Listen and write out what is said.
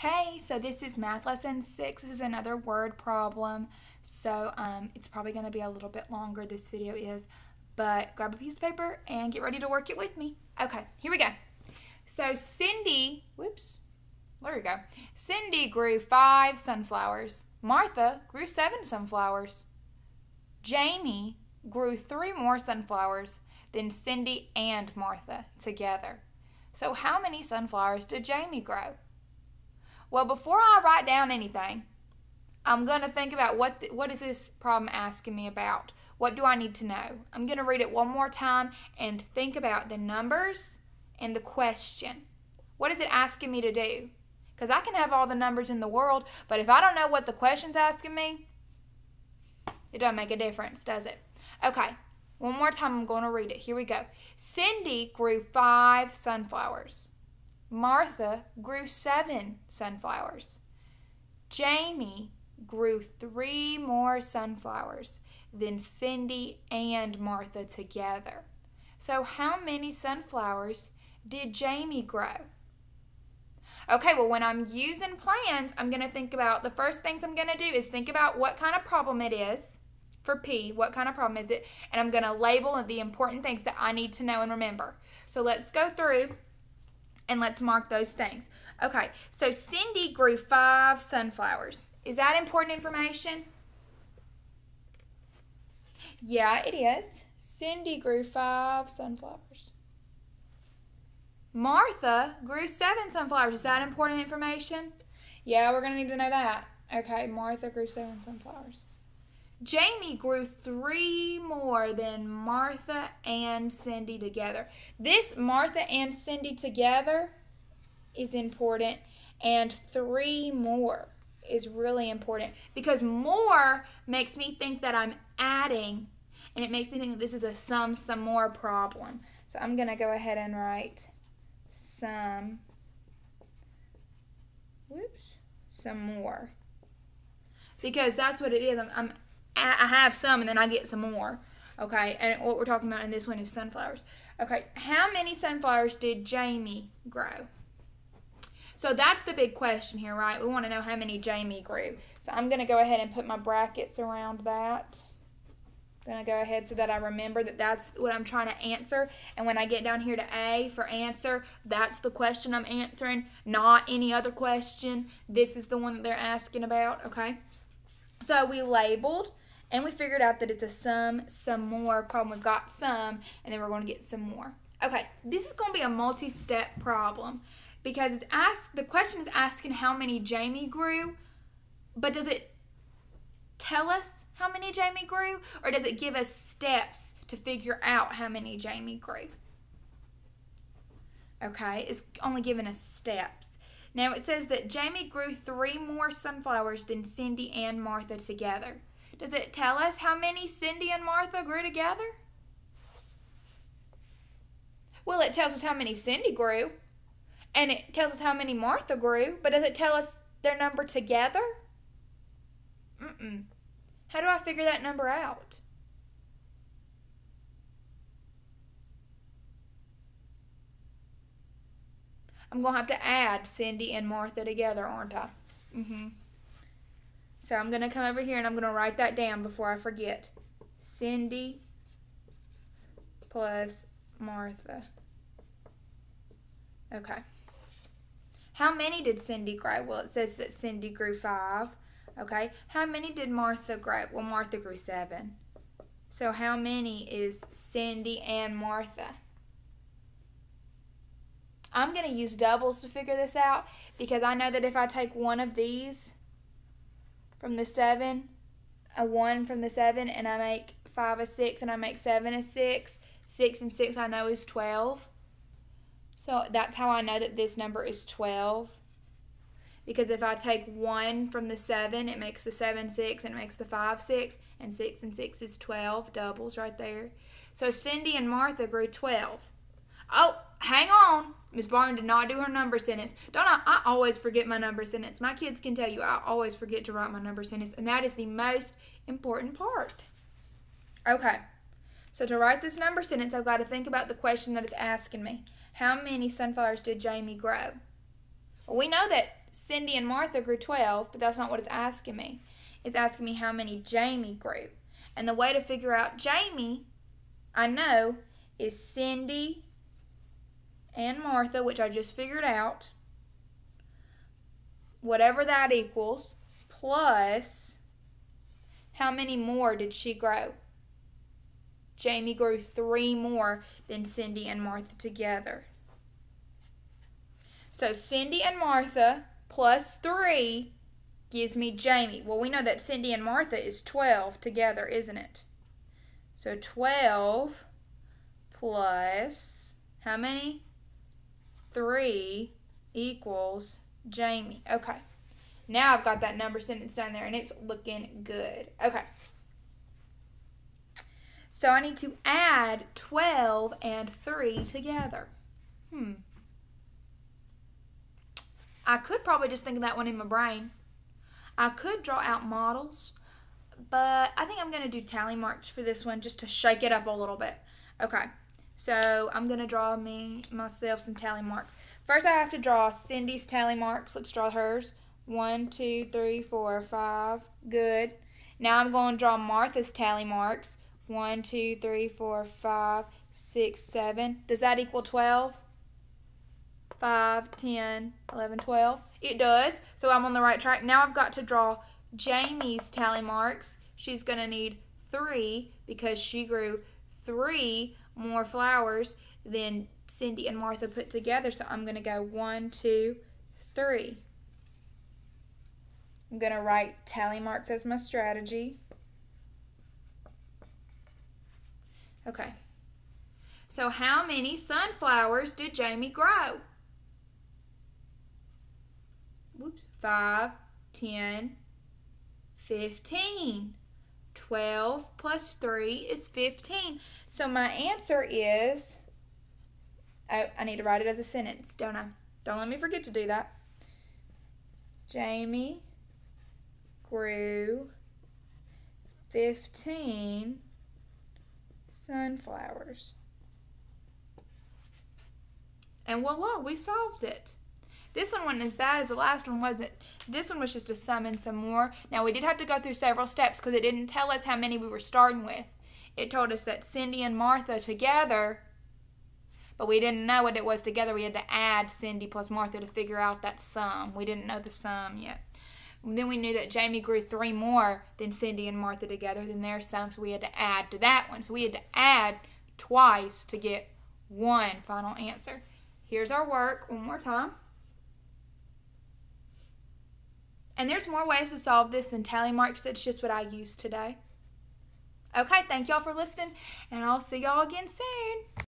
Hey, so this is math lesson 6. This is another word problem. So it's probably going to be a little bit longer, this video is, but grab a piece of paper and get ready to work it with me. Okay, here we go. So Cindy grew 5 sunflowers. Martha grew 7 sunflowers. Jamie grew 3 more sunflowers than Cindy and Martha together. So how many sunflowers did Jamie grow? Well, before I write down anything, I'm going to think about what is this problem asking me about? What do I need to know? I'm going to read it one more time and think about the numbers and the question. What is it asking me to do? Because I can have all the numbers in the world, but if I don't know what the question's asking me, it doesn't make a difference, does it? Okay, one more time I'm going to read it. Here we go. Cindy grew 5 sunflowers. Martha grew 7 sunflowers. Jamie grew 3 more sunflowers than Cindy and Martha together. So how many sunflowers did Jamie grow? Okay, well, when I'm using plans, I'm going to think about, the first things I'm going to do is think about what kind of problem it is. For P, what kind of problem is it? And I'm going to label the important things that I need to know and remember. So let's go through and let's mark those things. Okay, so Cindy grew 5 sunflowers. Is that important information? Yeah, it is. Cindy grew 5 sunflowers. Martha grew 7 sunflowers. Is that important information? Yeah, we're going to need to know that. Okay, Martha grew 7 sunflowers. Jamie grew 3 more than Martha and Cindy together. This Martha and Cindy together is important, and 3 more is really important because more makes me think that I'm adding, and it makes me think that this is a some more problem. So I'm going to go ahead and write some more, because that's what it is. I have some and then I get some more. Okay, and what we're talking about in this one is sunflowers. Okay, how many sunflowers did Jamie grow? So that's the big question here, right? We want to know how many Jamie grew. So I'm going to go ahead and put my brackets around that. I'm going to go ahead so that I remember that that's what I'm trying to answer. And when I get down here to A for answer, that's the question I'm answering, not any other question. This is the one that they're asking about, okay? So we labeled, and we figured out that it's a some more problem. We've got some, and then we're going to get some more. Okay, this is going to be a multi-step problem because the question is asking how many Jamie grew, but does it tell us how many Jamie grew, or does it give us steps to figure out how many Jamie grew? Okay, it's only giving us steps. Now it says that Jamie grew 3 more sunflowers than Cindy and Martha together. Does it tell us how many Cindy and Martha grew together? Well, it tells us how many Cindy grew, and it tells us how many Martha grew, but does it tell us their number together? How do I figure that number out? I'm going to have to add Cindy and Martha together, aren't I? So I'm going to come over here and I'm going to write that down before I forget. Cindy plus Martha. Okay. How many did Cindy grow? Well, it says that Cindy grew 5. Okay. How many did Martha grow? Well, Martha grew 7. So how many is Cindy and Martha? I'm going to use doubles to figure this out because I know that if I take one of these from the 7, a 1 from the 7, and I make 5 a 6 and I make 7 a 6, 6 and 6 I know is 12. So that's how I know that this number is 12. Because if I take 1 from the 7, it makes the 7 6 and it makes the 5 6, and 6 and 6 is 12, doubles right there. So Cindy and Martha grew 12. Oh, hang on. Miss Barton did not do her number sentence. Don't I always forget my number sentence. My kids can tell you I always forget to write my number sentence, and that is the most important part. Okay, so to write this number sentence, I've got to think about the question that it's asking me. How many sunflowers did Jamie grow? Well, we know that Cindy and Martha grew 12, but that's not what it's asking me. It's asking me how many Jamie grew. And the way to figure out Jamie, I know, is Cindy and Martha, which I just figured out, whatever that equals, plus how many more did she grow? Jamie grew 3 more than Cindy and Martha together. So Cindy and Martha plus 3 gives me Jamie. Well, we know that Cindy and Martha is 12 together, isn't it? So 12 plus how many? 3 equals Jamie. Okay. Now I've got that number sentence down there and it's looking good. Okay. So I need to add 12 and 3 together. I could probably just think of that one in my brain. I could draw out models, but I think I'm going to do tally marks for this one just to shake it up a little bit. Okay, so I'm going to draw myself some tally marks. First I have to draw Cindy's tally marks. Let's draw hers. 1, 2, 3, 4, 5. Good. Now I'm going to draw Martha's tally marks. 1, 2, 3, 4, 5, 6, 7. Does that equal 12? 5, 10, 11, 12. It does. So I'm on the right track. Now I've got to draw Jamie's tally marks. She's going to need 3 because she grew 3 more flowers than Cindy and Martha put together. So I'm going to go 1, 2, 3. I'm going to write tally marks as my strategy. Okay. So how many sunflowers did Jamie grow? 5, 10, 15. 12 plus 3 is 15. So my answer is, I need to write it as a sentence, don't I? Don't let me forget to do that. Jamie grew 15 sunflowers. And voila, we solved it. This one wasn't as bad as the last one, was it? This one was just a sum and some more. Now, we did have to go through several steps because it didn't tell us how many we were starting with. It told us that Cindy and Martha together, but we didn't know what it was together. We had to add Cindy plus Martha to figure out that sum. We didn't know the sum yet. And then we knew that Jamie grew 3 more than Cindy and Martha together than their sum, so we had to add to that one. So we had to add twice to get one final answer. Here's our work one more time. And there's more ways to solve this than tally marks. That's just what I used today. Okay, thank y'all for listening, and I'll see y'all again soon.